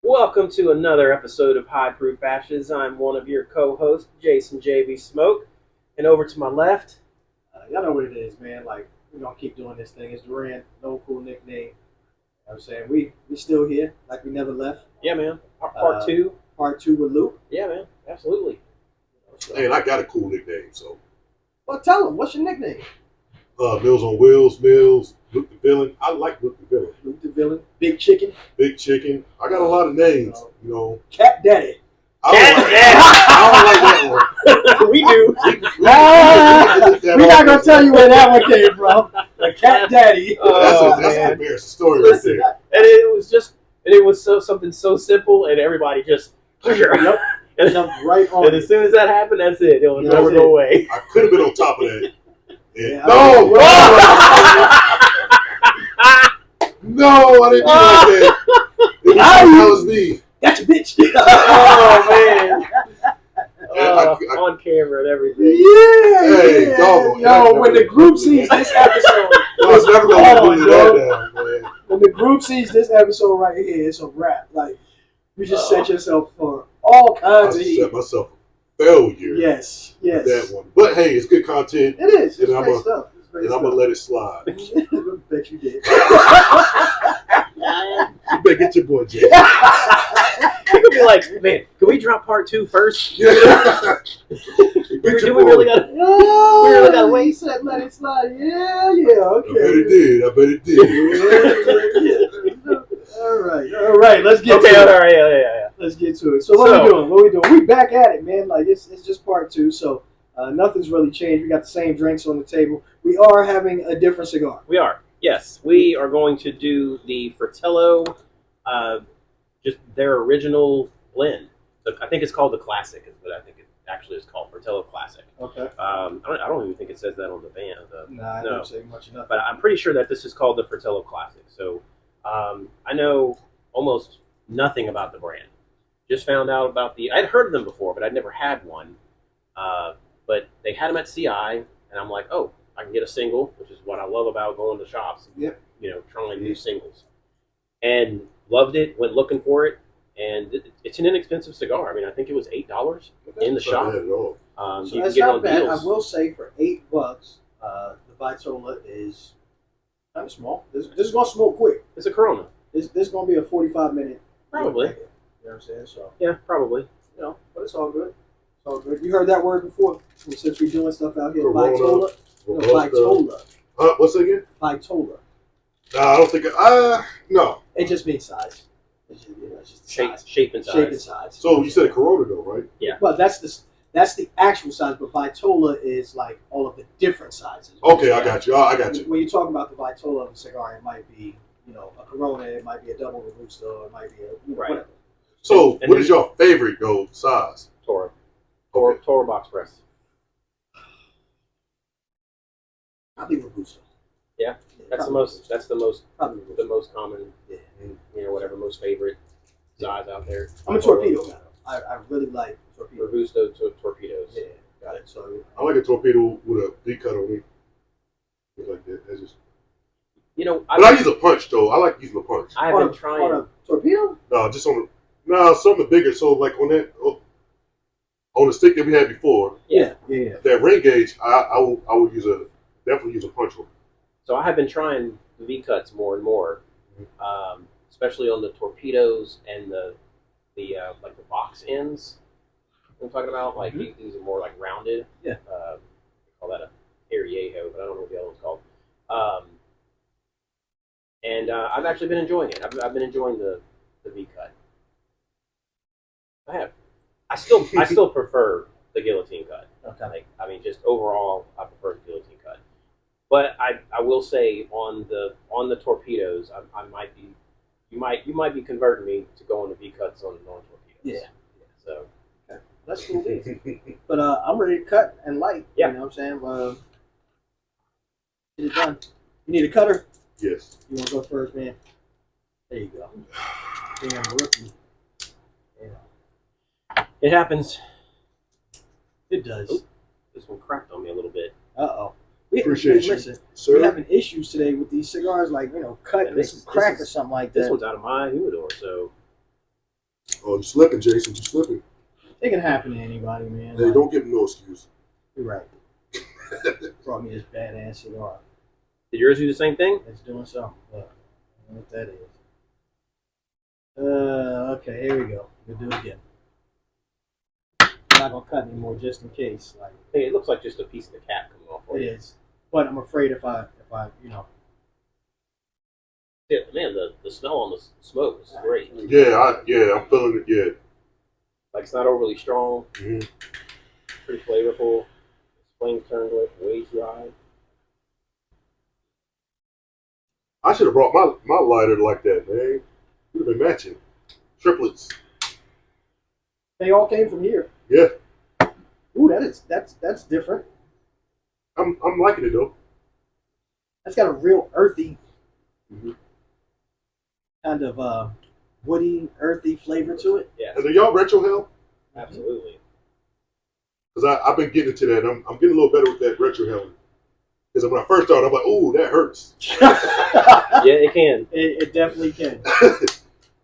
Welcome to another episode of High Proof Ashes. I'm one of your co-hosts, Jason JB Smoke. And over to my left, y'all know what it is, man. Like, we're going to keep doing this thing. It's Durant, no cool nickname. You know what I'm saying? We still here, like we never left. yeah, man. Part two. Part two with Luke. Yeah, man. Absolutely. Hey, and I got a cool nickname, so. Well, tell him, what's your nickname? Mills on Wheels, Mills, Luke the Villain. I like Luke the Villain. Luke the Villain, Big Chicken. Big Chicken. I got a lot of names, you know. Cat Daddy. I don't like that one. We do. We're not going to tell you where that one came from. The Cat Daddy. That's an embarrassing story. Listen, right and it was something so simple, and everybody just Yep. and, Jumped right on and as soon as that happened, that's it. It will Yeah, never that's go it. away. I could have been on top of that. Yeah, No, I didn't do that. That was me. That's a bitch. Oh, man. I- On camera and everything. Yeah. Hey, yeah. dog, Yo, when the group sees this episode, I was never going to on, do that down, man. when the group sees this episode right here, it's a wrap. Like, you just set yourself for all kinds I of set heat. myself a failure. Yes. That one. But hey, it's good content, It is. It's And great stuff. It's great and I'm stuff. going to let it slide. I bet you did. You better get your boy, Jay. He could be like, man, can we drop part two first? Yeah. Do we really gotta wait? He said, let it slide. Yeah, okay. I bet it did. All right. Let's get Okay, to it. all right, yeah. Let's get to it. So what we doing? We back at it, man. Like it's just part two, so nothing's really changed. We got the same drinks on the table. We are having a different cigar. We are. Yes, we are going to do the Fratello, just their original blend. I think it's called the Classic, but I think it actually is called Fratello Classic. Okay. I don't even think it says that on the van. Nah, I No. don't say much enough. But I'm pretty sure that this is called the Fratello Classic. So I know almost nothing about the brand. Just found out about I'd heard of them before, but I'd never had one. But they had them at CI, and I'm like, oh, I can get a single, which is what I love about going to shops. Yep. You know, trying new singles. And loved it, went looking for it, and it's an inexpensive cigar. I mean, I think it was $8 in the shop. Not bad at all. So You can that's get it not on bad. deals. I will say for $8, the Vitola is kind of small. This is gonna smoke quick. It's a Corona. This is gonna be a 45-minute. Probably. You know what I'm saying? So Yeah, probably. but it's all good. It's all good. You heard that word before? Since we're doing stuff out here, Corona. Vitola. No, Vitola. What's that again? Vitola. I don't think. No. It just means size. It's just size. Shape and size. Shape and size. So you said a Corona though, right? Well, that's the actual size, but Vitola is like all of the different sizes. Okay, I got you. I got you. When you talk about the Vitola of a cigar, it might be a Corona, it might be a double Robusto, it might be a Right. whatever. So And what is your favorite gold size? Toro Okay. box press. Probably Robusto. Yeah, That's the probably most. That's the most. Probably The Robusto. most common. Yeah. Whatever most favorite size out there. I'm a torpedo guy. I really like torpedo. Robusto to torpedoes. Yeah, got it. So I like a torpedo with a V cut on it. Things like that. That's just. But I use a punch though. I like using a punch. I've been trying. on a torpedo. No, just on. Something bigger. So like on that. On the stick that we had before, Yeah. that ring gauge, I would definitely use a punch one. So I have been trying the V cuts more and more, especially on the torpedoes and the like the box ends. I'm talking about like these are more like rounded. Yeah. We call that a Ariejo, but I don't know what the other one's called. And I've actually been enjoying it. I've been enjoying the V cut. I have. I still prefer the guillotine cut. Okay. Just overall, I prefer the guillotine cut. But I will say on the torpedoes, I might be you might be converting me to going to V cuts on torpedoes. Yeah. So That's cool. But I'm ready to cut and light. Yeah. You know what I'm saying? Get it done. You need a cutter? Yes. You want to go first, man? There you go. Damn rookie. it happens. It does. Oop. This one cracked on me a little bit. Uh-oh. Appreciate you, Listen, sir. we're having issues today with these cigars, like, cut And and crack or something like that. This one's out of my humidor, so Oh, you slipping, Jason? You slipping? It can happen to anybody, man. Hey, don't give him no excuse. You're right. Brought me this badass cigar. Did yours do the same thing? It's doing something. Look, I don't know what that is. Okay, here we go. We'll do it again. I'm not gonna cut anymore, just in case. Like, Hey, it looks like just a piece of the cap coming off. it is, but I'm afraid if I, Yeah, man, the smell on the smoke is great. Yeah, I'm feeling it. Yeah. Like it's not overly strong. Mm-hmm. Pretty flavorful. Flames turned way too high. I should have brought my lighter like that, man. Would have been matching. Triplets. they all came from here. Yeah. Ooh, that's different. I'm liking it though. That's got a real earthy Mm-hmm. kind of woody, earthy flavor to it. Yeah, And are y'all retro hell? absolutely. Because I've been getting into that. I'm getting a little better with that retro hell. Because when I first started, I'm like, ooh, that hurts. Yeah, it can. It definitely can.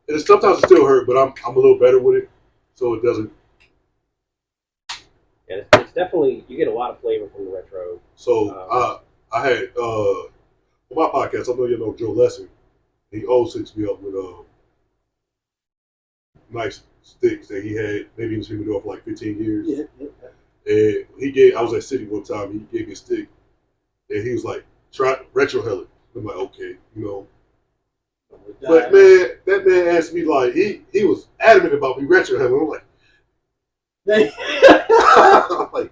And sometimes it still hurt, but I'm a little better with it, so it doesn't. Yeah, it's definitely, you get a lot of flavor from the retro. So I had on my podcast. I know you know Joe Lessing. He always hooks me up with nice sticks that he had. Maybe he was humidor for like 15 years. Yeah. And I was at City one time. He gave me a stick, and he was like, "Try retro hell it." I'm like, okay, you know. But man, that man asked me like he was adamant about me retro hell. I'm like, I'm like,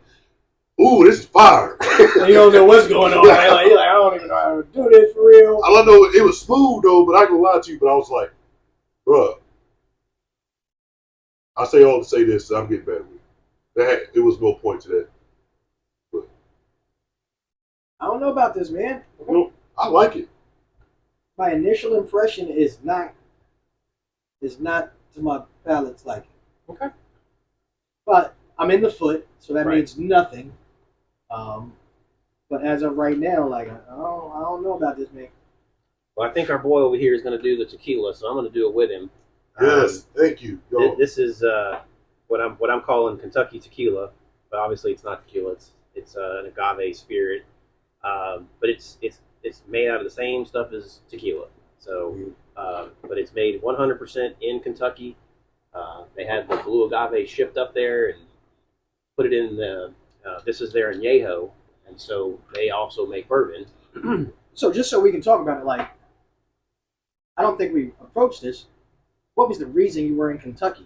ooh, this is fire. You don't know what's going on. Right? Like, I don't even know how to do this for real. I don't know. It was smooth though, but I ain't gonna lie to you. But I was like, bruh, I say all to say this. I'm getting better with it. It was no point to that. But, I don't know about this, man. you know, I like it. My initial impression is not to my palate's liking. Okay. But I'm in the foot, so that Right. means nothing. But as of right now, like I don't know about this, man. Well, I think our boy over here is going to do the tequila, so I'm going to do it with him. Yes, thank you. Yo. This is what I'm calling Kentucky tequila, but obviously it's not tequila. It's an agave spirit, but it's made out of the same stuff as tequila. So, but it's made 100% in Kentucky. They had the blue agave shipped up there and put it in the. This is their añejo, and so they also make bourbon. So just so we can talk about it, like I don't think we approached this. What was the reason you were in Kentucky?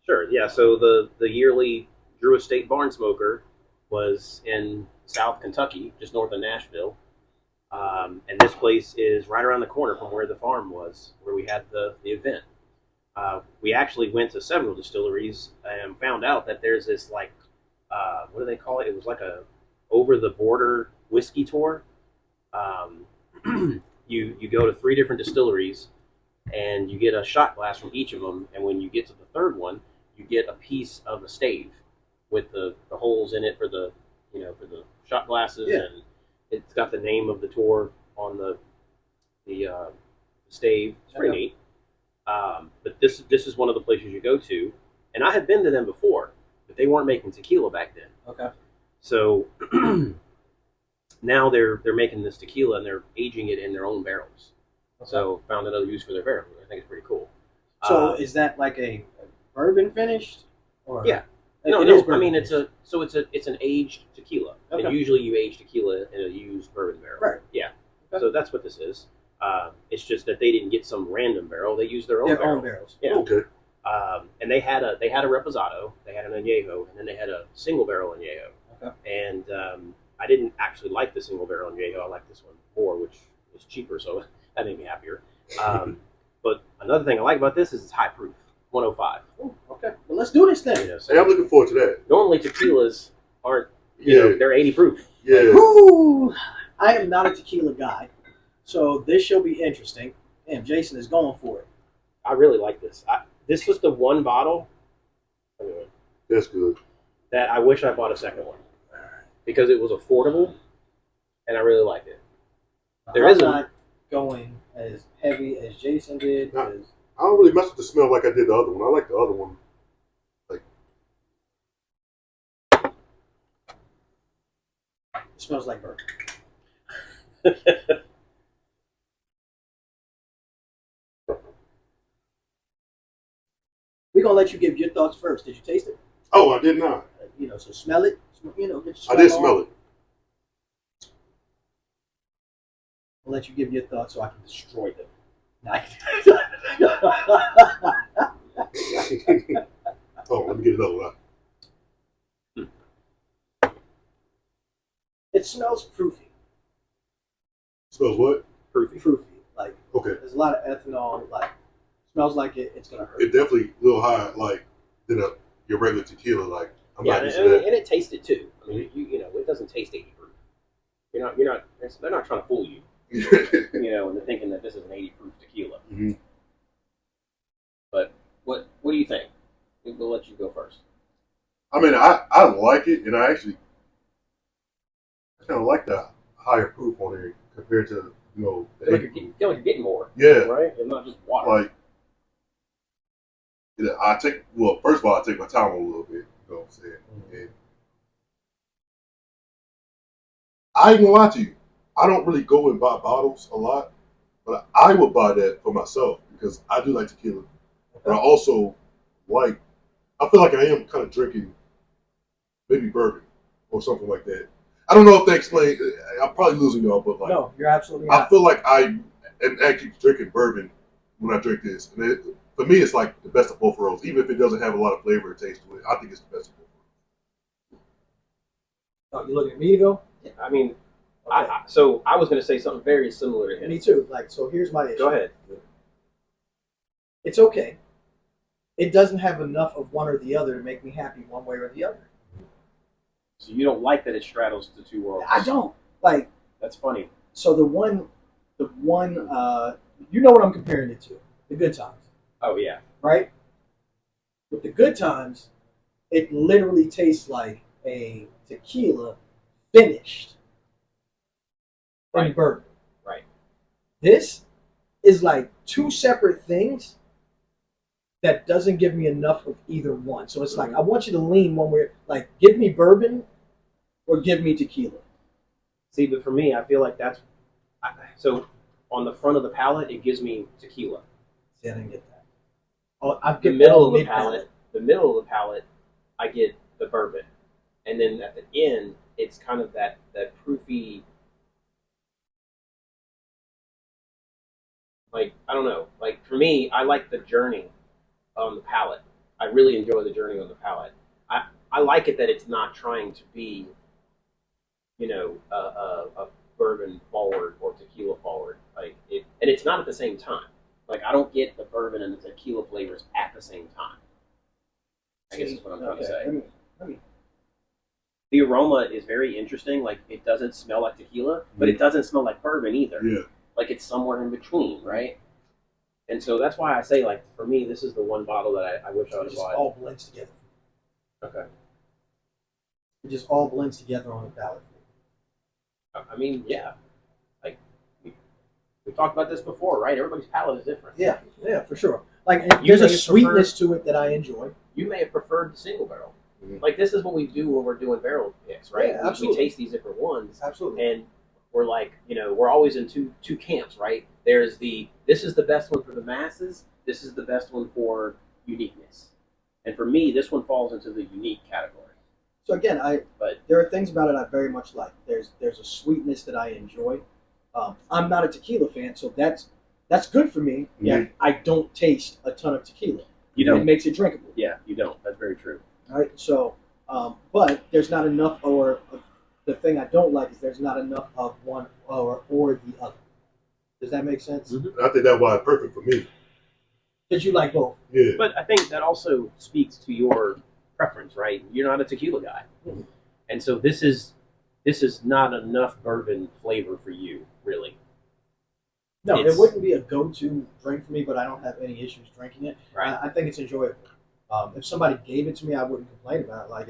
Sure, yeah. So the yearly Drew Estate Barn Smoker was in South Kentucky, just north of Nashville. And this place is right around the corner from where the farm was, where we had the event. We actually went to several distilleries and found out that there's this like, what do they call it? It was like a over-the-border whiskey tour. You go to 3 different distilleries, and you get a shot glass from each of them. And when you get to the third one, you get a piece of the stave with the holes in it for the shot glasses, Yeah. and it's got the name of the tour on the stave. It's pretty neat. But this is one of the places you go to, and I had been to them before, but they weren't making tequila back then. Okay. So now they're making this tequila and they're aging it in their own barrels. Okay. So found another use for their barrels. I think it's pretty cool. So is that like a bourbon finished? Or Yeah. It No. is I mean, bourbon it's an aged tequila, Okay. and usually you age tequila in a used bourbon barrel. Right. Yeah. Okay. So that's what this is. It's just that they didn't get some random barrel; they used their own Their barrel. own barrels. Yeah. Okay. And they had a reposado, they had an añejo, and then they had a single barrel añejo. Okay. And I didn't actually like the single barrel añejo. I like this one more, which is cheaper, so that made me happier. But another thing I like about this is it's high proof, 105. Ooh, okay. Well, let's do this then. You know, so Hey, I'm looking forward to that. normally tequilas aren't, Yeah. they're 80 proof. Yeah. Woo! I am not a tequila guy, so this should be interesting. Damn, Jason is going for it. I really like this. This was the one bottle That's good. that I wish I bought a second one because it was affordable, and I really liked it. There I'm is a- not going as heavy as Jason did. 'Cause I don't really mess with the smell like I did the other one. I like the other one. Like It smells like bourbon. We're gonna let you give your thoughts first. Did you taste it? oh, I did not. So smell it. Get your I did on. smell it. I'll let you give your thoughts so I can destroy them. Oh, let me get another one. It smells proofy. Smells what? Proofy. Like Okay. there's a lot of ethanol. Like smells like it's gonna hurt. It definitely a little higher, like than your regular tequila. Like I'm Yeah, not used to and that. it tasted too. I mean, it doesn't taste 80 proof. They're not trying to fool you. And they're thinking that this is an 80 proof tequila. Mhm. But what do you think? We'll let you go first. I mean, I like it, and I kind of like the higher proof on it compared to the Feel like 80 proof. you're getting more. Yeah, Right? And not just water. like first of all, I take my time a little bit. You know what I'm saying? And I ain't gonna lie to you, I don't really go and buy bottles a lot, but I would buy that for myself because I do like tequila, but I also I feel like I am kind of drinking maybe bourbon or something like that. I don't know if that explains. I'm probably losing y'all, but No, you're absolutely I not. feel like I am actually drinking bourbon when I drink this. And for me, it's like the best of both worlds. Even if it doesn't have a lot of flavor or taste to it, I think it's the best of both Oh, you looking at me to go? I mean, Okay. so I was going to say something very similar to him. Me too. So here's my issue. Go ahead. It's okay. It doesn't have enough of one or the other to make me happy one way or the other. So you don't like that it straddles the two worlds? I don't. Like, That's funny. so the one, you know what I'm comparing it to? The Good Times, Oh yeah. right? With the Good Times, it literally tastes like a tequila finished in Right. bourbon. Right. This is like two separate things that doesn't give me enough of either one. So it's like I want you to lean one way, like give me bourbon or give me tequila. See, but for me, I feel like so on the front of the palate, it gives me tequila. See, I didn't get that. Oh, I The get middle all of the mid-palate. palate, I get the bourbon, and then at the end, it's kind of that proofy. Like I don't know. Like for me, I like the journey on the palate. I really enjoy the journey on the palate. I like it that it's not trying to be, a bourbon forward or tequila forward. Like it, and it's not at the same time. Like I don't get the bourbon and the tequila flavors at the same time. I guess is what I'm trying to say. Let me. The aroma is very interesting. Like it doesn't smell like tequila, but it doesn't smell like bourbon either. Yeah. Like it's somewhere in between, right? And so that's why I say, like, for me, this is the one bottle that I wish I would It have just bought. all blends together. Okay. It just all blends together on the palate. I mean, yeah. Like, we talked about this before, right? Everybody's palate is different. Yeah, for sure. Like You there's a may sweetness to it that I enjoy. You may have preferred the single barrel. Mhm. Like, this is what we do when we're doing barrel picks, right? Yeah, We absolutely. taste these different ones. Absolutely. And we're like, we're always in two camps, right? There's this is the best one for the masses. This is the best one for uniqueness. And for me, this one falls into the unique category. So again, But there are things about it I very much like. There's a sweetness that I enjoy. I'm not a tequila fan, so that's good for me. Yeah, I don't taste a ton of tequila. you don't. It makes it drinkable. Yeah, you don't. That's very true. All right. So, but there's not enough, or the thing I don't like is there's not enough of one or the other. Does that make sense? Mm-hmm. I think that's why it's perfect for me. Because you like both. Yeah. But I think that also speaks to your preference, right? You're not a tequila guy, and so this is not enough bourbon flavor for you, really. No, It's- it wouldn't be a go-to drink for me, but I don't have any issues drinking it. Right. I think it's enjoyable. If somebody gave it to me, I wouldn't complain about it. Like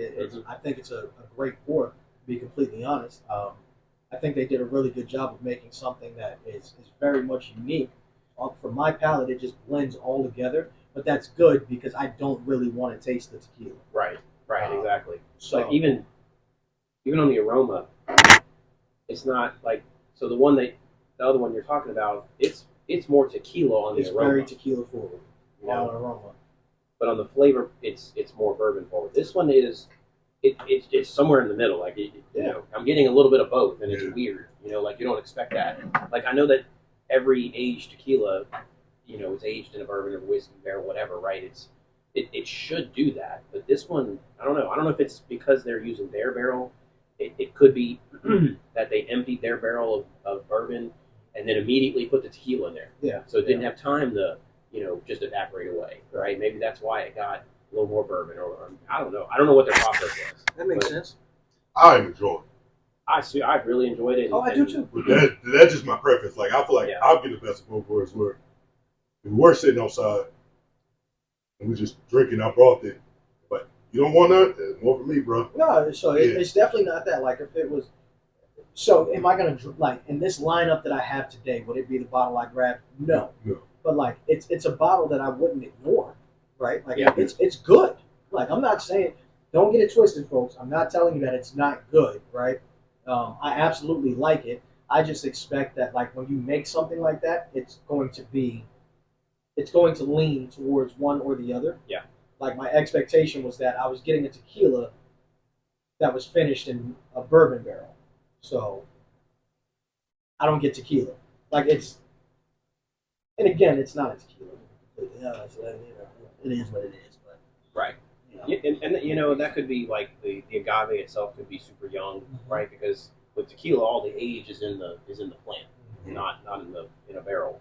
I think it's a great pour. To be completely honest, I think they did a really good job of making something that is very much unique for my palate, it just blends all together. But that's good because I don't really want to taste the tequila. Right, exactly. So Like even on the aroma, it's not like so the other one you're talking about, it's more tequila on the it's aroma. very tequila forward You know? on aroma. But on the flavor, it's more bourbon forward. This one is it's somewhere in the middle. Like you know, I'm getting a little bit of both, and it's weird. You know, like you don't expect that. Like I know that every aged tequila, you know, is aged in a bourbon or whiskey barrel, whatever, right? It should do that, but this one, I don't know. I don't know if it's because they're using their barrel. It could be that they emptied their barrel of bourbon and then immediately put the tequila in there. Yeah. So it didn't have time to, you know, just evaporate away, right? Maybe that's why it got a little more bourbon, or I don't know. I don't know what their process was. That makes sense. I enjoy it. I really enjoyed it. I do too. But that's just my preference. Like I feel like I'll get the best of both worlds. Where if we're sitting outside and we just drinking, I brought it. But you don't want that? More for me, bro. No, so it's definitely not that. Like if it was, so am I gonna like in this lineup that I have today? Would it be the bottle I grabbed? No. But like it's a bottle that I wouldn't ignore, right? Like it's good. Like I'm not saying, don't get it twisted, folks. I'm not telling you that it's not good, right? I absolutely like it. I just expect that like when you make something like that, it's going to lean towards one or the other. Yeah. Like my expectation was that I was getting a tequila that was finished in a bourbon barrel. So I don't get tequila. Like it's, and again, it's not a tequila. It is what it is. But right. And you know that could be like the agave itself could be super young, right? Because with tequila, all the age is in the plant, not in a barrel.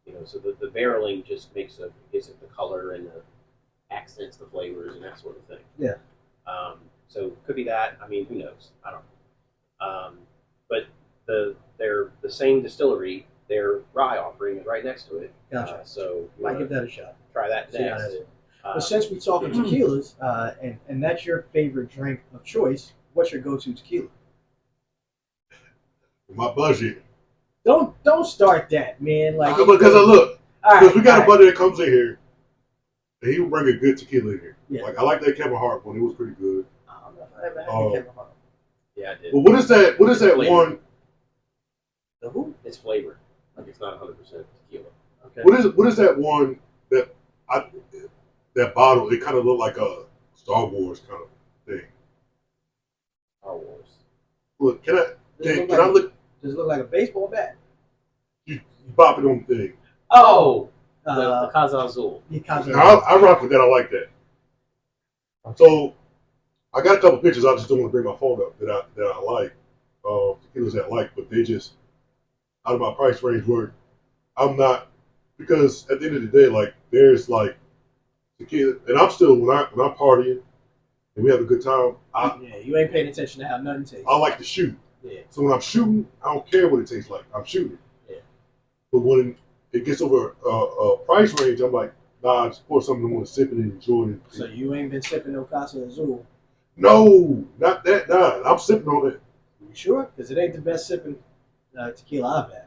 You know, so the barreling just gives it the color and the accents, the flavors, and that sort of thing. Yeah. So it could be that. I mean, who knows? I don't know. But they're the same distillery. Their rye offering is right next to it. Gotcha. So you might give that a shot. Try that See how next. that is. But since we're talking tequilas, and that's your favorite drink of choice, what's your go-to tequila? My budget. Don't start that, man. Like because I look, because we got a buddy that comes in here, and he will bring a good tequila in here. Yeah. Like I like that Kevin Hart one; it was pretty good. I don't know if I ever had Kevin Hart. Yeah, I did. But what is that? What is that flavor. one? The who? It's flavored. Like it's not 100% tequila. Okay. What is that one that bottle? It kind of looked like a Star Wars kind of thing. Star Wars. Look, can I look? Does it look like a baseball bat? You pop it on the thing. Oh, the Casa Azul. I rock with that. I like that. So I got a couple pictures. I just don't want to bring my phone up that I like. Tequilas that I like, but they just out of my price range where I'm not, because at the end of the day, like there's like tequila, and I'm still when I'm partying and we have a good time. You ain't paying attention to how nothing tastes. I like to shoot. Yeah. So when I'm shooting, I don't care what it tastes like. I'm shooting. Yeah. But when it gets over a price range, I'm like, nah, I just pour something I want to sip it and enjoy it. So you ain't been sipping no Casa Azul? No, not that. Nah, I'm sipping on it. You sure? Because it ain't the best sipping tequila I've had.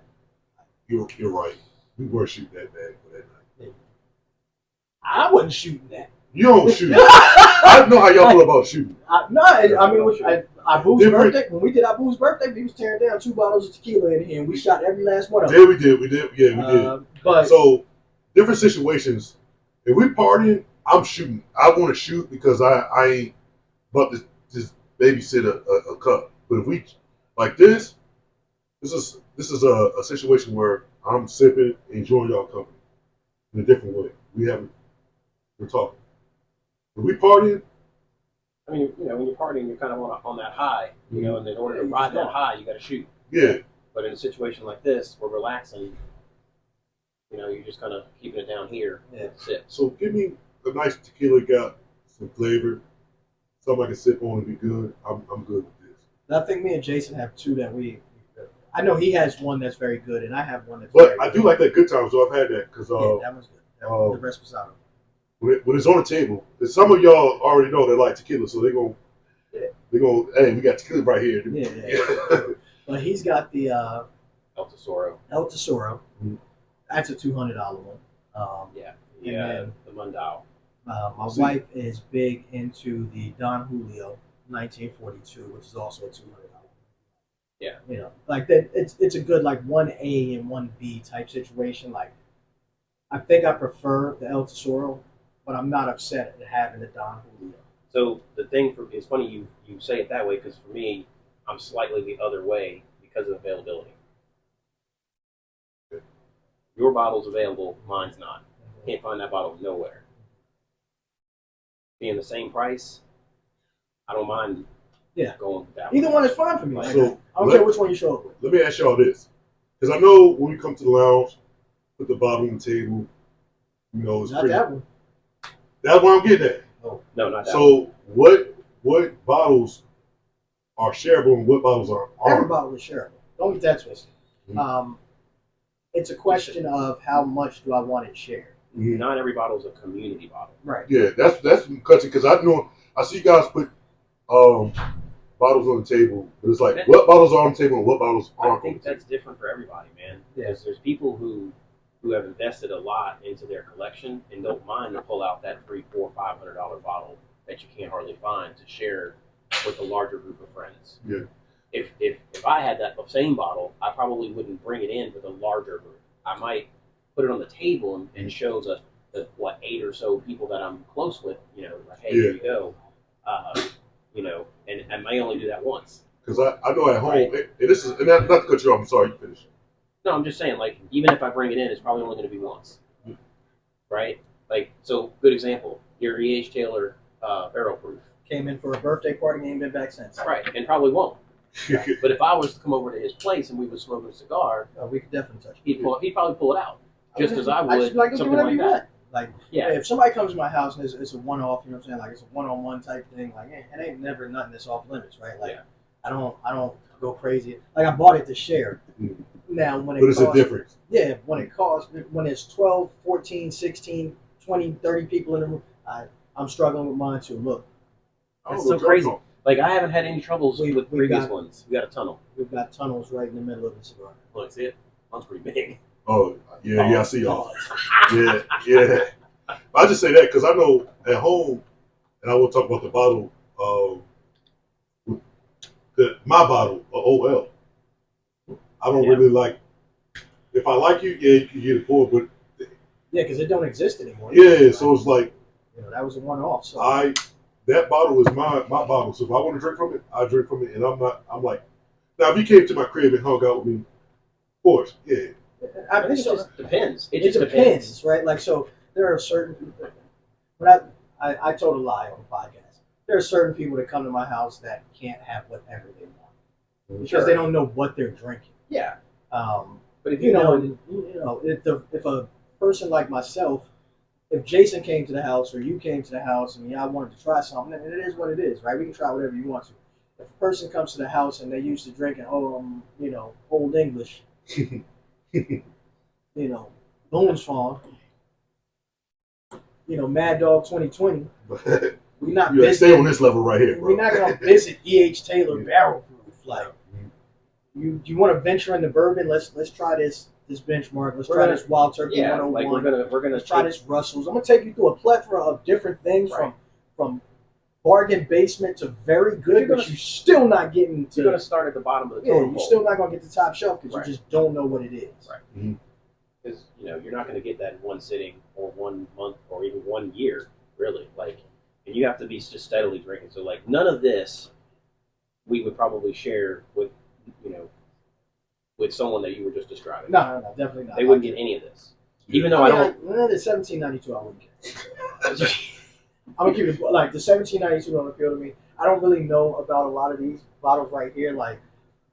You're right. We were shooting that bad for that night. I wasn't shooting that. You don't shoot. I know how y'all feel about shooting. Abu's birthday, when we did Abu's birthday, we was tearing down 2 bottles of tequila in here, and we shot every last one of them. Yeah, we did. Yeah, we did. But so different situations. If we partying, I'm shooting. I want to shoot because I ain't about to just babysit a cup. But if we like this is a situation where I'm sipping, enjoying y'all company in a different way. We're talking. If we partying, I mean, you know, when you're partying, you're kind of on that high, you know, and in order to ride that high, you got to shoot. Yeah. But in a situation like this, we're relaxing, you know, you're just kind of keeping it down here. Yeah. Sip. So give me a nice tequila, got some flavor, something I can sip on and be good. I'm good with this. I think me and Jason have 2 that I know he has one that's very good, and I have one that's But very I good. do like that good time, so I've had that because that one's good. The rest was out. When it's on the table, and some of y'all already know they like tequila, so they're gonna, hey, we got tequila right here. Yeah. But he's got the El Tesoro. El Tesoro. That's a $200 one. Yeah, And then the Mundao. my wife is big into the Don Julio 1942, which is also a $200. Yeah. Like that. It's a good like 1A and 1B type situation. Like I think I prefer the El Tesoro, but I'm not upset at having the Don Julio. So the thing for it's funny you say it that way because for me, I'm slightly the other way because of availability. Your bottle's available, mine's not. Can't find that bottle nowhere. Being the same price, I don't mind. Yeah. Going with that. Either one is fine for me. Like, So I don't care which one you show up with. let me ask y'all this, because I know when we come to the lounge, put the bottle on the table. It's Not pretty. that one. That's what I'm getting at. No, not that. So what bottles are shareable and what bottles are Every aren't? bottle is shareable. Don't get that twisted. Mhm. It's a question of how much do I want it shared. Mhm. Not every bottle is a community bottle. Right. Yeah, that's because I see guys put bottles on the table, but it's like what bottles are on the table and what bottles aren't. I think that's different for everybody, man. Yeah. Because there's people who have invested a lot into their collection and don't mind to pull out that $300, $400, $500 bottle that you can't hardly find to share with a larger group of friends. Yeah. If I had that same bottle, I probably wouldn't bring it in for the larger group. I might put it on the table and show the 8 or so people that I'm close with, like, hey, here you go. And I may only do that once. Because I know at home, Right. and not to cut you off, I'm sorry, you finish. No, I'm just saying, like, even if I bring it in, it's probably only going to be once. Right? Like, so, good example, your E.H. Taylor barrel proof. Came in for a birthday party and ain't been back since. Right, and probably won't. But if I was to come over to his place and we would smoke a cigar, We could definitely touch it. he'd probably pull it out. Just as I would, just be like, do something whatever like you that. want. Like, Yeah. if somebody comes to my house and it's a one-off, you know what I'm saying? Like, it's a one-on-one type thing. Like, it ain't never nothing that's off limits, right? Like, Yeah. I don't go crazy. Like, I bought it to share. Mhm. Now, when it But it's costs, a difference. yeah, when it's 12, 14, 16, 20, 30 people in the room, I'm struggling with mine too. Look, That's so crazy. Like, I haven't had any troubles We- with we previous got- ones. We got a tunnel. we've got tunnels right in the middle of the cigar. Look, see it? Mine's pretty big. Oh, yeah, I see y'all. Yeah. I just say that because I know at home, and I will talk about the bottle, my bottle, OL. I don't Yeah. really like. If I like you, yeah, you can get it poured, but Yeah, because it don't exist anymore. yeah, so it's like that was a one-off. So that bottle is my bottle. So if I want to drink from it, I drink from it, and I'm like, now if you came to my crib and hung out with me, of course, yeah. I think It just depends. It just depends, right? Like, so there are certain. But I told a lie on the podcast. There are certain people that come to my house that can't have whatever they want because they don't know what they're drinking. Yeah. But if if a person like myself, if Jason came to the house or you came to the house and I wanted to try something, and it is what it is, right? We can try whatever you want to. If a person comes to the house and they used to drinking, Old English, Boone's Farm, Mad Dog 2020, we're not You stay on this level right here, bro. we're not gonna visit E.H. Taylor barrel proof. Like, you want to venture into bourbon? Let's try this benchmark. Let's try this Wild Turkey 101. Like we're gonna Let's try this Russell's. I'm gonna take you through a plethora of different things from bargain basement to very good, but you're still not getting to. You're gonna start at the bottom of the Yeah, totem you're pole. still not gonna get to the top shelf because Right. you just don't know what it is. Right. Mhm. Because you're not going to get that in one sitting or 1 month or even 1 year, really. Like, and you have to be just steadily drinking. So, like, none of this we would probably share with with someone that you were just describing. No, definitely not. They wouldn't get any of this, even though I don't. The 1792, I wouldn't get. I'm gonna keep it like the 1792 don't appeal to me. I don't really know about a lot of these bottles right here. Like,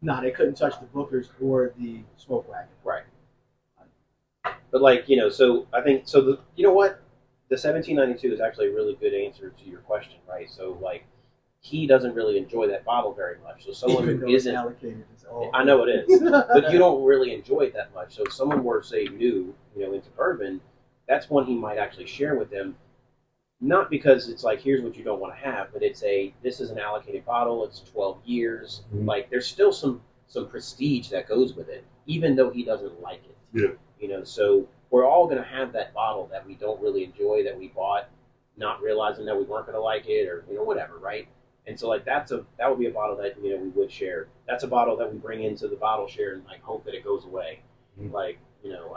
they couldn't touch the Booker's or the Smoke Wagon. Right. But so I think so. You know what? The 1792 is actually a really good answer to your question, right? So he doesn't really enjoy that bottle very much. So someone Even who though it's isn't, allocated, I know it is, but you don't really enjoy it that much. So if someone were say new, into bourbon, that's one he might actually share with them. Not because it's like, here's what you don't want to have, but this is an allocated bottle. It's 12 years. Mhm. Like, there's still some some prestige that goes with it, even though he doesn't like it. Yeah. You know, so we're all going to have that bottle that we don't really enjoy, that we bought not realizing that we weren't going to like it, or whatever, right? And so like that would be a bottle that we would share. That's a bottle that we bring into the bottle share and like hope that it goes away. Mm-hmm. Like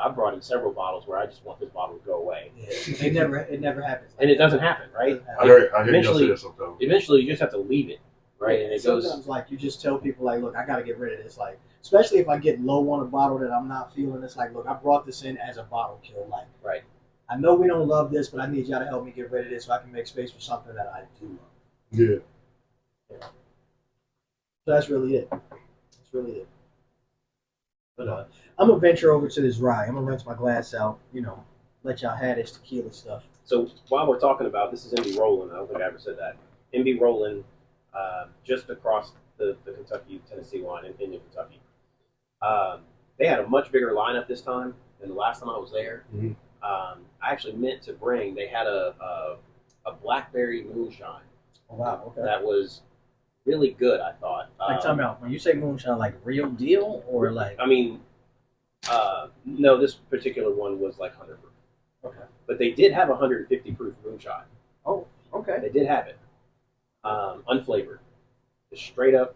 I've brought in several bottles where I just want this bottle to go away. Yeah. It never happens. And it doesn't happen, right? I hear y'all say that sometimes. Eventually, you just have to leave it, right? Yeah, and it sometimes goes. like you just tell people like, look, I got to get rid of this. Like, especially if I get low on a bottle that I'm not feeling, it's like, look, I brought this in as a bottle kill. Like, Right. I know we don't love this, but I need y'all to help me get rid of this so I can make space for something that I do love. Yeah. So that's really it. That's really it. But I'm gonna venture over to this rye. I'm gonna rinse my glass out. Let y'all have this tequila stuff. So while we're talking about this, is MB Roland. I don't think I ever said that. MB Roland, just across the Kentucky Tennessee line in Kentucky. They had a much bigger lineup this time than the last time I was there. Mm-hmm. I actually meant to bring. They had a blackberry moonshine. Oh wow, okay. That was really good, I thought. Like, tell me out. When you say moonshine, like real deal or like? I mean, no, this particular one was like 100 proof. Okay. But they did have 150 proof moonshine. Oh, okay. They did have it, unflavored, just straight up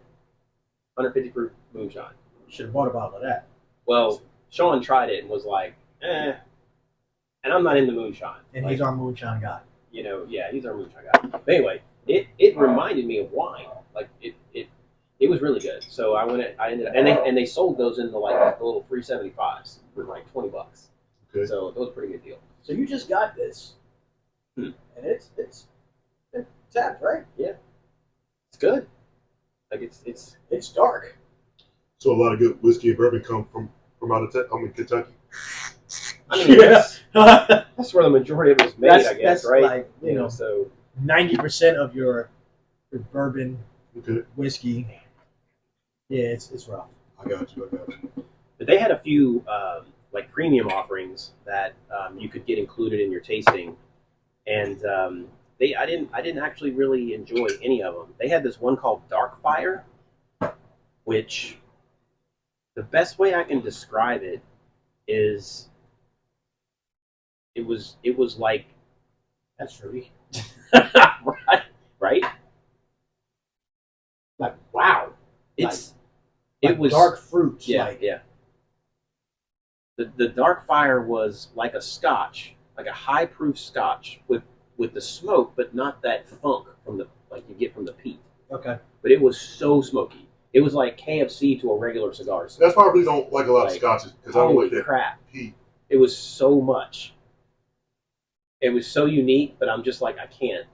150 proof moonshine. Should have bought a bottle of that. Well, Sean tried it and was like, eh. And I'm not into moonshine. And like, he's our moonshine guy. Yeah, he's our moonshine guy. But anyway, it reminded me of wine. Like it was really good. So I ended up, and they sold those in the little 375s for like $20. Okay. So it was a pretty good deal. So you just got this, and it's tapped, right? Yeah, it's good. Like It's dark. So a lot of good whiskey and bourbon come from out of Kentucky. I mean, that's where the majority of it is made, I guess, that's right? Like, so 90% of your bourbon, Okay. whiskey. Yeah, it's rough. I got you. but they had a few like premium offerings that you could get included in your tasting, and I didn't actually really enjoy any of them. They had this one called Dark Fire, which the best way I can describe it is it was like That's fruity. right? Like, wow. It was dark fruits. Yeah, like, yeah. The Dark Fire was like a scotch, like a high proof scotch with the smoke, but not that funk from the you get from the peat. Okay. But it was so smoky. It was like KFC to a regular cigar. That's why I really don't like a lot of scotches, because I don't like that crap. peat. It was so much. It was so unique, but I'm just like, I can't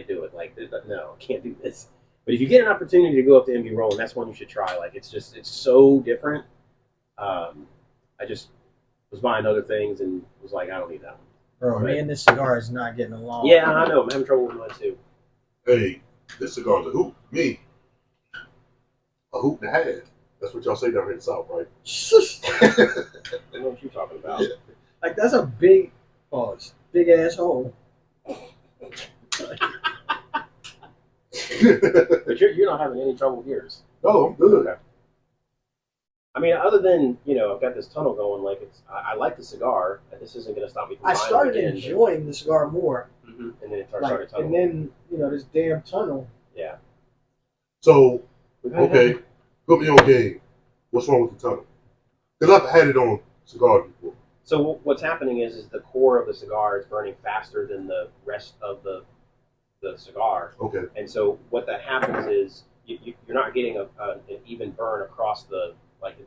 do it. Like, no, I can't do this. But if you get an opportunity to go up to MB Roll, and that's one you should try. Like, it's so different. I just was buying other things and was like, I don't need that one. Bro, me and this cigar is not getting along. Yeah, I know. I'm having trouble with mine too. Hey, this cigar's a hoot. Me, a hoot and a half. That's what y'all say down here in the South, right? I know what you're talking about. Like, that's a big pause. Big asshole. But you're not having any trouble with yours. No, I'm good. Okay. I mean, other than I've got this tunnel going. Like I like the cigar, and this isn't going to stop me from I buying started it again, enjoying the cigar more. and then it started And tunneling. then, this damn tunnel. Yeah. So, okay, put me on game. What's wrong with the tunnel? Because I've had it on cigars before. So what's happening is the core of the cigar is burning faster than the rest of the cigar. Okay. And so what that happens is you're not getting an even burn across the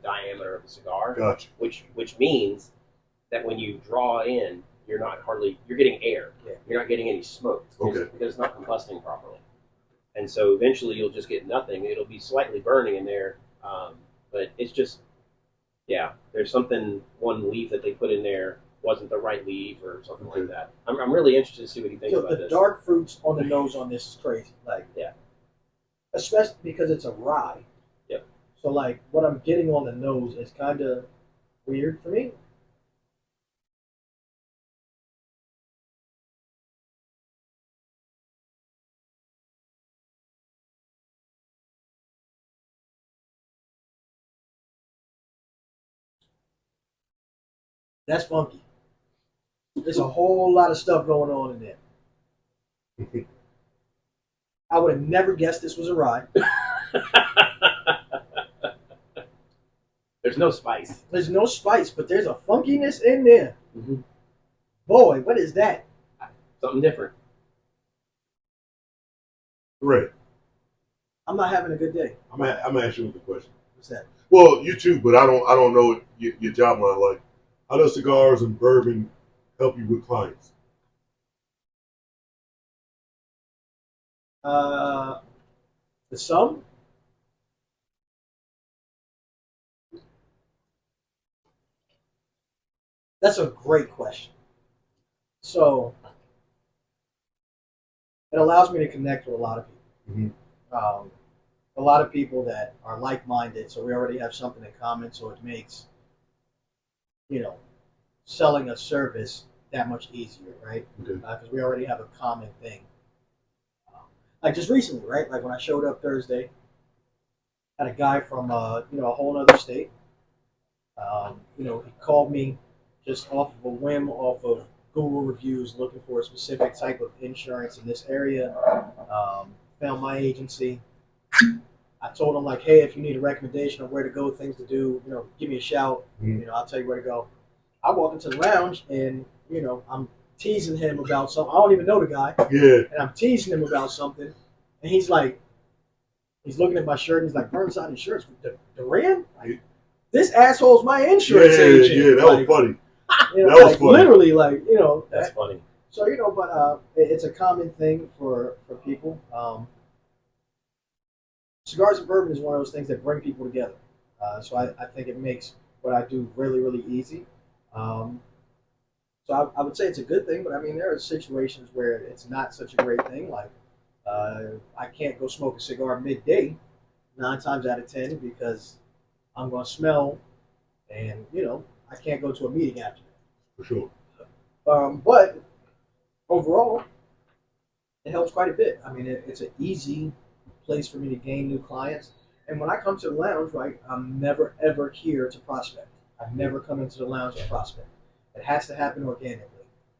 diameter of the cigar. Gotcha. Which means that when you draw in, you're getting air. Yeah. You're not getting any smoke. Okay. Because it's not combusting properly. And so eventually you'll just get nothing. It'll be slightly burning in there, but it's just, there's one leaf that they put in there wasn't the right leaf or something like that. I'm really interested to see what he thinks about The this. dark fruits on the nose on this is crazy. Like, Yeah. Especially because it's a rye. Yep. So, what I'm getting on the nose is kind of weird for me. That's funky. There's a whole lot of stuff going on in there. I would have never guessed this was a rye. There's no spice. There's no spice, but there's a funkiness in there. Mm-hmm. Boy, what is that? Something different. Right. I'm not having a good day. I'm gonna ask you the question. What's that? Well, you too, but I don't know your job line. Like, how does cigars and bourbon help you with clients? The sum? That's a great question. So it allows me to connect with a lot of people. A lot of people that are like-minded, so we already have something in common. So it makes, selling a service that much easier, right? Because we already have a common thing. Like just recently, right? Like when I showed up Thursday, had a guy from a whole other state. He called me just off of a whim, off of Google reviews, looking for a specific type of insurance in this area. Found my agency. I told him like, hey, if you need a recommendation of where to go, things to do, give me a shout. I'll tell you where to go. I walk into the lounge and I'm teasing him about something. I don't even know the guy. Yeah. And I'm teasing him about something, and he's like, he's looking at my shirt and he's like, Burnside Insurance, Duran? Like, this asshole's my insurance agent. Yeah, that was funny. That was funny. Literally, That's funny. So but it's a common thing for people. Cigars and bourbon is one of those things that bring people together. So I think it makes what I do really, really easy. So I would say it's a good thing, but I mean, there are situations where it's not such a great thing. Like, I can't go smoke a cigar midday 9 times out of 10 because I'm going to smell, and I can't go to a meeting after that. For sure. But overall, it helps quite a bit. I mean, it's an easy place for me to gain new clients. And when I come to the lounge, right, I'm never ever here to prospect. I never come into the lounge to prospect. It has to happen organically.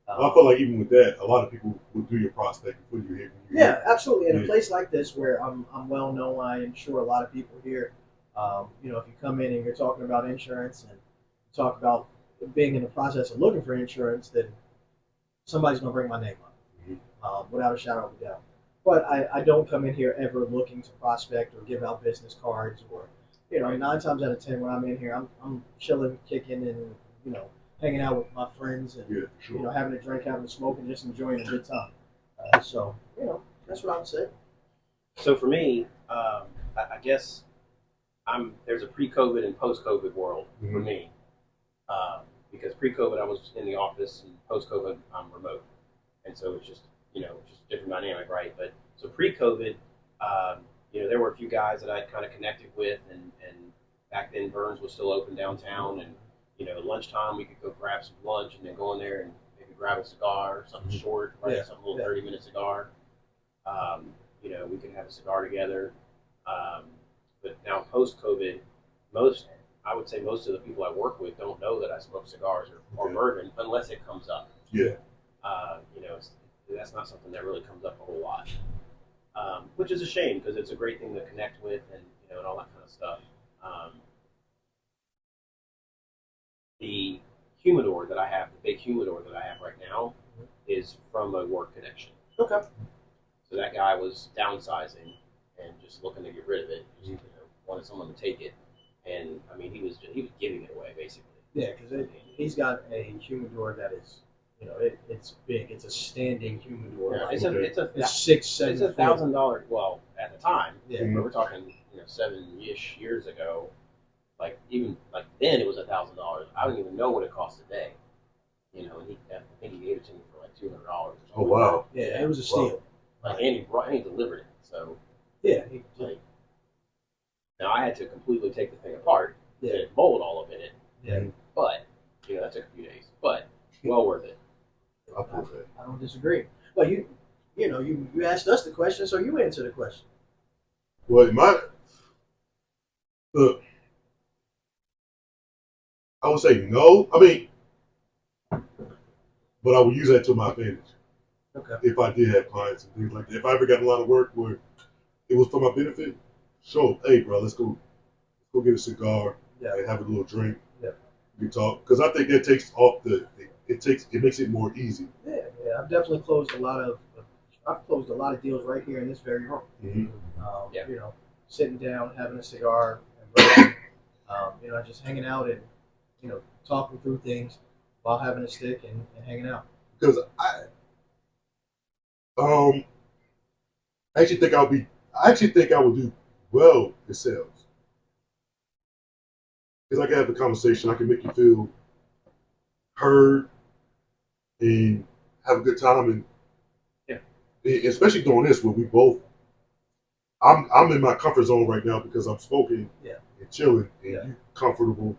I feel like even with that, a lot of people will do your prospect before you hit. Yeah, absolutely. In a place like this where I'm well known, I am sure a lot of people here. If you come in and you're talking about insurance and talk about being in the process of looking for insurance, then somebody's going to bring my name up without a shadow of a doubt. But I don't come in here ever looking to prospect or give out business cards or, 9 times out of 10 when I'm in here, I'm chilling, kicking, and hanging out with my friends and having a drink, having a smoke, and just enjoying a good time. So that's what I would say. So for me, I guess there's a pre-COVID and post-COVID world for me. Because pre-COVID I was in the office, and post-COVID I'm remote, and so it's just just a different dynamic, right? But so pre-COVID, there were a few guys that I'd kind of connected with, and back then Burns was still open downtown, and lunchtime we could go grab some lunch and then go in there and maybe grab a cigar or something short, right? Something little 30-minute cigar. We could have a cigar together. But now post-COVID, I would say most of the people I work with don't know that I smoke cigars or bourbon unless it comes up. Yeah. That's not something that really comes up a whole lot, which is a shame because it's a great thing to connect with and all that kind of stuff. The humidor that I have, the big humidor that I have right now, is from a work connection. Okay. So that guy was downsizing and just looking to get rid of it. Just, wanted someone to take it, and I mean he was giving it away basically. Yeah, because he's got a humidor that is, it's big. It's a standing humidor. Yeah, it's $6,000. 7 It's $1,000. Well, at the time, yeah, we're talking 7-ish years ago. Like even like then it was $1,000. I don't even know what it costs today. And I think he gave it to me for like $200. Oh wow! Yeah, it was a steal. Like and he delivered it. So yeah, now I had to completely take the thing apart. Yeah, and mold all of it. Yeah, but that took a few days. But well worth it. I don't disagree. Well, you asked us the question, so you answer the question. Well, I would say no. I mean, but I would use that to my advantage. Okay. If I did have clients and things like that. If I ever got a lot of work where it was for my benefit, sure, hey, bro, let's go get a cigar and have a little drink. Yeah. We talk because I think that takes off it makes it more easy. Yeah. I've definitely closed a lot of deals right here in this very room. Mm-hmm. You know, sitting down, having a cigar, and you know, just hanging out and you know, talking through things while having a stick and hanging out. Because I actually think I would do well in sales because I can have a conversation. I can make you feel heard and have a good time, and especially doing this where we both. I'm in my comfort zone right now because I'm smoking and chilling and you comfortable.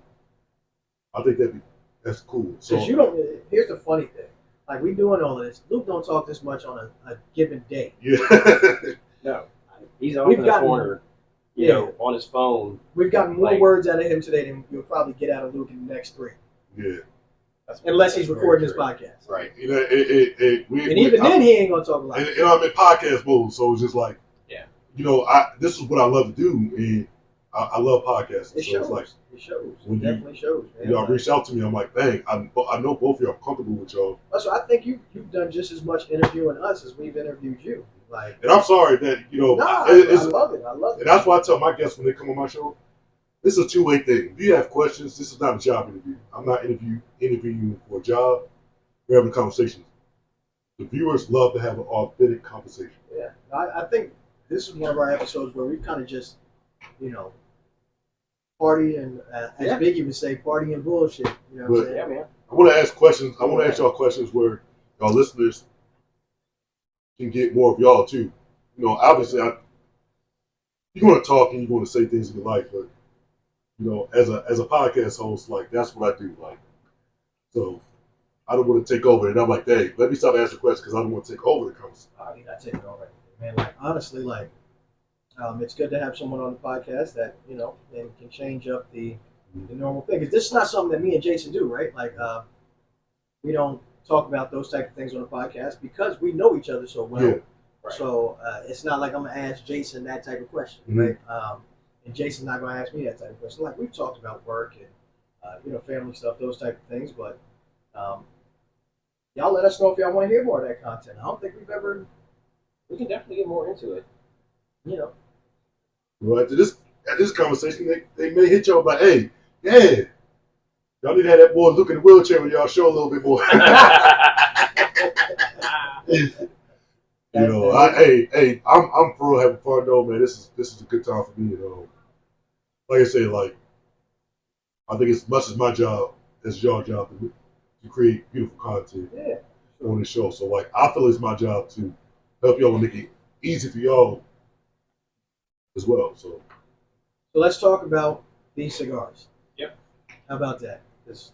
I think that's cool. So you don't. Here's the funny thing. Like we doing all of this. Luke don't talk this much on a given day. Yeah. No, he's off in the corner, you know, on his phone. We've gotten more words out of him today than you'll probably get out of Luke in the next 3. Yeah. Unless he's recording his podcast. Right. You know, even then he ain't gonna talk a lot. And I'm in podcast mode, so it's just like, you know, this is what I love to do, and I love podcasting. It shows. It's like, it shows. It definitely shows. Man. Y'all reached out to me. I'm like, dang, I know both of y'all are comfortable with y'all. So I think you've done just as much interviewing us as we've interviewed you. Like, and I'm sorry that you know. I love it. I love it. And that's why I tell my guests when they come on my show, this is a two-way thing. If you have questions, this is not a job interview. I'm not interviewing you for a job. We're having conversations. The viewers love to have an authentic conversation. Yeah, I think this is one of our episodes where we kind of just, you know, party and as Biggie would say, party and bullshit. You know what I'm saying? Yeah, man. I want to ask questions. I want to ask y'all questions where y'all listeners can get more of y'all too. You know, obviously, you're going to talk and you're going to say things in your life, but you know, as a podcast host, like that's what I do. Like, so I don't want to take over, and I'm like, hey, let me stop asking questions because I don't want to take over the conversation. I mean, I take it over, man. Like honestly, like it's good to have someone on the podcast that you know and can change up the normal thing. Because this is not something that me and Jason do, right? Like we don't talk about those type of things on the podcast because we know each other so well. Yeah. Right. So it's not like I'm gonna ask Jason that type of question, right? And Jason's not gonna ask me that type of question. Like we've talked about work and you know family stuff, those type of things, but y'all let us know if y'all want to hear more of that content. I don't think we've ever. We can definitely get more into it. You know. Well, after this conversation, they may hit y'all by, hey, yeah, y'all need to have that boy look in the wheelchair when y'all show a little bit more. You know, I'm for real having fun though, man. This is a good time for me. You know, like I said, like I think it's much as my job as your job to create beautiful content on the show. So like I feel it's my job to help y'all and make it easy for y'all as well. So let's talk about these cigars. Yep. How about that? So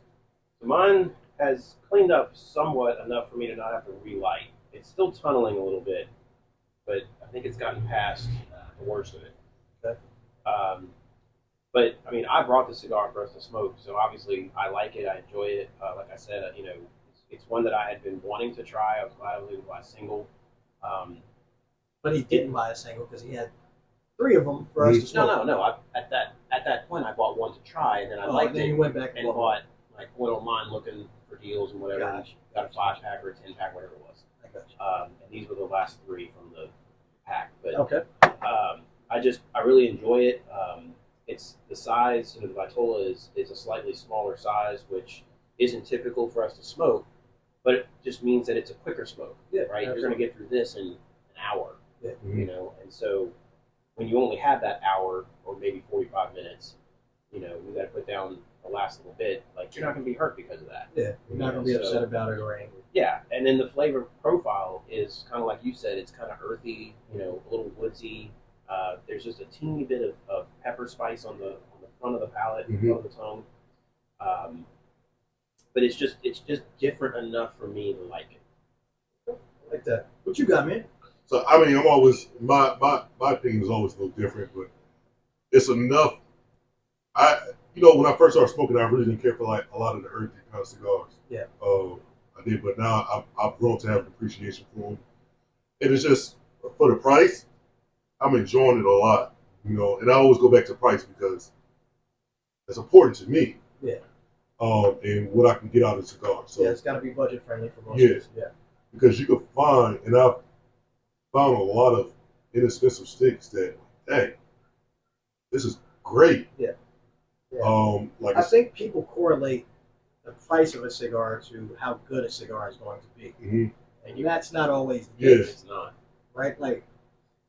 mine has cleaned up somewhat enough for me to not have to relight. It's still tunneling a little bit, but I think it's gotten past the worst of it. Okay. But I mean, I brought the cigar for us to smoke, so obviously I like it. I enjoy it. Like I said, you know, it's one that I had been wanting to try. I was glad I was able to buy a single. But he didn't buy a single because he had 3 of them for us to smoke. No. At that point, I bought one to try, and then I liked then it. You went back and bought went online looking for deals and whatever. Gosh. Got a 5-pack or a 10-pack, whatever it was. I got you. And these were the last 3 from the pack. But okay. I really enjoy it. It's the size. You know, the Vitola is a slightly smaller size, which isn't typical for us to smoke, but it just means that it's a quicker smoke. Yeah, right. Absolutely. You're going to get through this in an hour. Yeah. You know, and so when you only have that hour or maybe 45 minutes, you know, you got to put down the last little bit. Like you're not going to be hurt because of that. Yeah, you're not going to be upset about it or angry. Yeah, and then the flavor profile is kind of like you said. It's kind of earthy, you know, a little woodsy. There's just a teeny bit of pepper spice on the front of the palate, front of the tongue. But it's just different enough for me to like it. I like that. What you got, man? So I mean, I'm always my opinion is always a little different, but it's enough. You know, when I first started smoking, I really didn't care for like a lot of the earthy kind of cigars. Yeah. I did, but now I've grown to have an appreciation for them. And it's just for the price, I'm enjoying it a lot, you know. And I always go back to price because it's important to me. Yeah. And what I can get out of a cigar. So Yeah, it's got to be budget friendly for most yeah, of us. Yeah. because you can find, and I've found a lot of inexpensive sticks that, hey, this is great. Yeah. Yeah. Like I think people correlate the price of a cigar to how good a cigar is going to be, and that's not always the case. It's not. Right? Like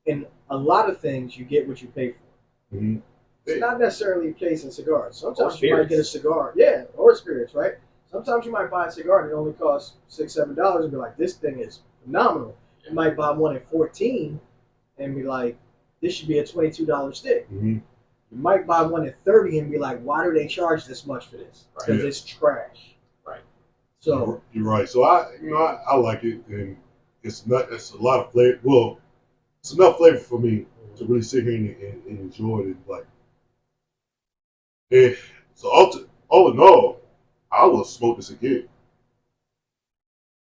in a lot of things, you get what you pay for. Mm-hmm. It's not necessarily the case in cigars. Sometimes Or you might get a cigar, yeah, or spirits, right? Sometimes you might buy a cigar and it only costs $6-7 and be like, this thing is phenomenal. You might buy one at 14 and be like, this should be a $22 stick. Mm-hmm. You might buy one at 30 and be like, why do they charge this much for this? Because it's trash. Right. So you're right. So I like it, and it's a lot of flavor. Well, it's enough flavor for me to really sit here and enjoy it. Like, and so all in all, I will smoke this again.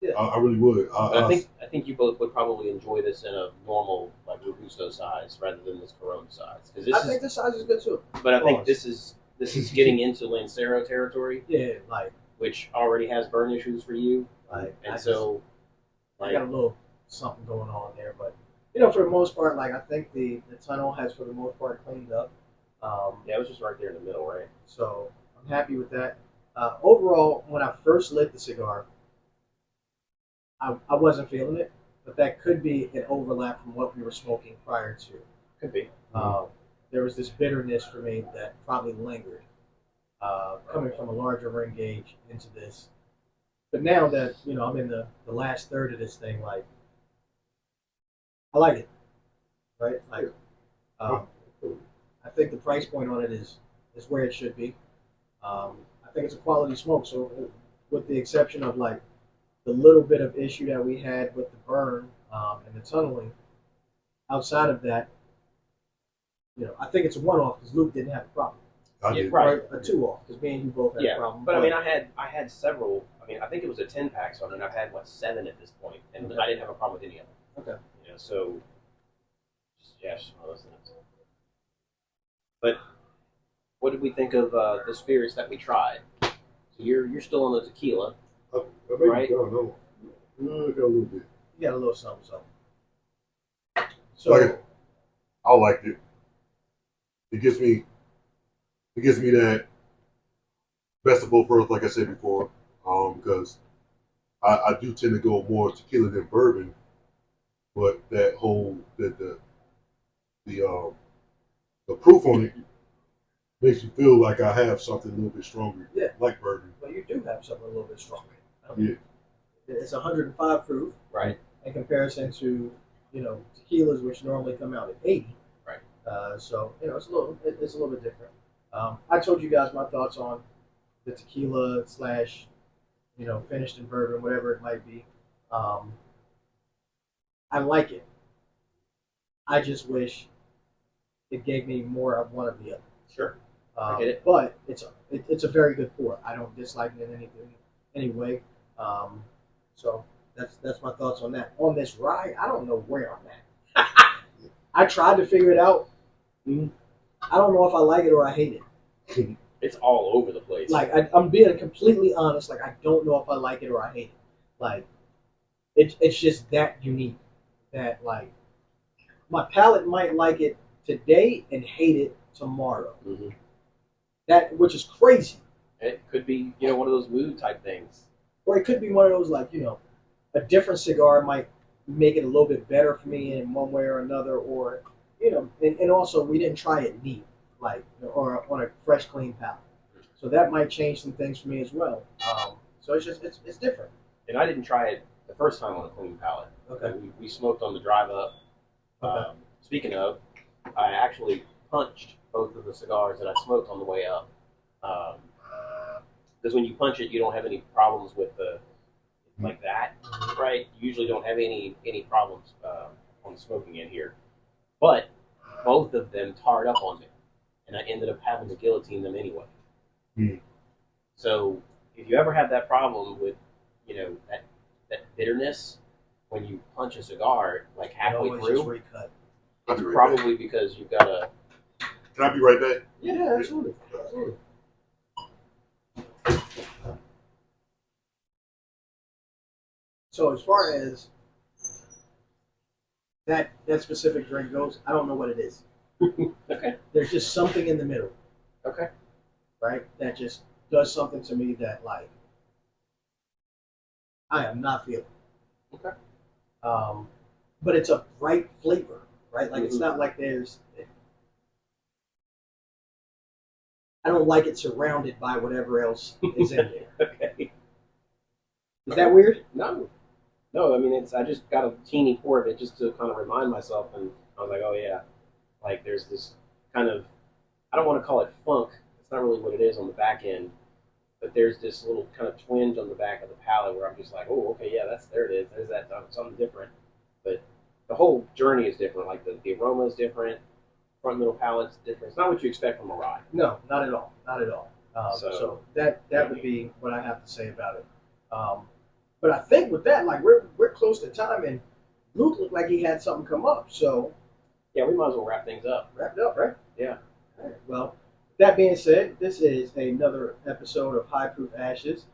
yeah. I really would. I think you both would probably enjoy this in a normal like Robusto size rather than this Corona size because I think the size is good too. But I think this is getting into Lancero territory. Yeah, like which already has burn issues for you, like and I got a little something going on there, but you know, for the most part, like I think the tunnel has for the most part cleaned up. Yeah, it was just right there in the middle, right? So I'm happy with that. Overall, when I first lit the cigar, I wasn't feeling it, but that could be an overlap from what we were smoking prior to. Could be. There was this bitterness for me that probably lingered, coming from a larger ring gauge into this. But now that you know I'm in the last third of this thing, like I like it, right? Like I think the price point on it is where it should be. I think it's a quality smoke. So, with the exception of like the little bit of issue that we had with the burn and the tunneling, outside of that, you know, I think it's a one-off because Luke didn't have a problem. Right. Or a two-off because me and you both had a problem. But I mean, I had several. I mean, I think it was a 10-pack, so I mean, I've had 7 at this point, and I didn't have a problem with any of them. Okay. You know, so just one of those things. But what did we think of the spirits that we tried? So you're still on the tequila, right? No, I got a little bit. You got a little something. So I liked it. It gives me that best of both worlds, like I said before, because I do tend to go more tequila than bourbon, but that whole the proof on it makes you feel like I have something a little bit stronger, like bourbon. But you do have something a little bit stronger. Yeah. It's 105 proof, right? In comparison to tequilas, which normally come out at 80. Right. So it's a little bit different. I told you guys my thoughts on the tequila / finished in bourbon, whatever it might be. I like it. I just wish it gave me more of one of the other. Sure. I get it. But it's a very good pour. I don't dislike it in any way. So that's my thoughts on that. On this rye, I don't know where I'm at. I tried to figure it out. I don't know if I like it or I hate it. It's all over the place. Like I'm being completely honest. Like I don't know if I like it or I hate it. Like it's just that unique that like my palate might like it today and hate it tomorrow. Mm-hmm. That which is crazy. It could be one of those mood type things, or it could be one of those like a different cigar might make it a little bit better for me in one way or another, or and also we didn't try it neat or on a fresh clean palate, so that might change some things for me as well. So it's different. And I didn't try it the first time on a clean palate. Okay. We smoked on the drive up. Okay. Speaking of, I actually punched both of the cigars that I smoked on the way up. Because when you punch it, you don't have any problems with the like that, right? You usually don't have any problems on the smoking end here. But both of them tarred up on me, and I ended up having to guillotine them anyway. Mm. So if you ever have that problem with, that bitterness when you punch a cigar like halfway Always through, just recut. I'll it's be right back. probably because you've got a. Can I be right back? Yeah, absolutely. Absolutely. So as far as that specific drink goes, I don't know what it is. Okay. There's just something in the middle, Okay. right? That just does something to me that like I am not feeling. Okay. But it's a bright flavor, right? Like it's Mhm. not like there's. I don't like it surrounded by whatever else is in there. Okay. Is that weird? No. No, I mean I just got a teeny pour of it just to kind of remind myself, and I was like, oh yeah, like there's this kind of, I don't want to call it funk. It's not really what it is on the back end, but there's this little kind of twinge on the back of the palate where I'm just like, oh, okay, yeah, there it is. There's that something different. But the whole journey is different. Like the aroma is different, front middle palate's different. It's not what you expect from a rye. No, not at all. Not at all. So that would be what I have to say about it. But I think with that, like we're close to time, and Luke looked like he had something come up. So Yeah, we might as well wrap things up. wrapped up, right? Yeah. All right. Well, that being said, this is another episode of High Proof Ashes.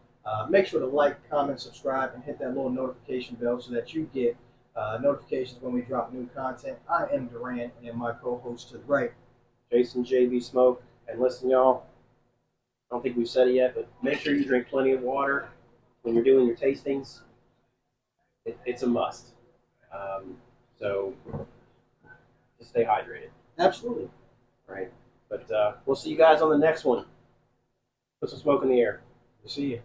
Make sure to like, comment, subscribe, and hit that little notification bell so that you get notifications when we drop new content. I am Duran, and my co-host to the right, Jason JB Smoke. And listen, y'all, I don't think we've said it yet, but make sure you drink plenty of water when you're doing your tastings. It's a must. So just stay hydrated. absolutely. Right. But we'll see you guys on the next one. Put some smoke in the air. We'll see you.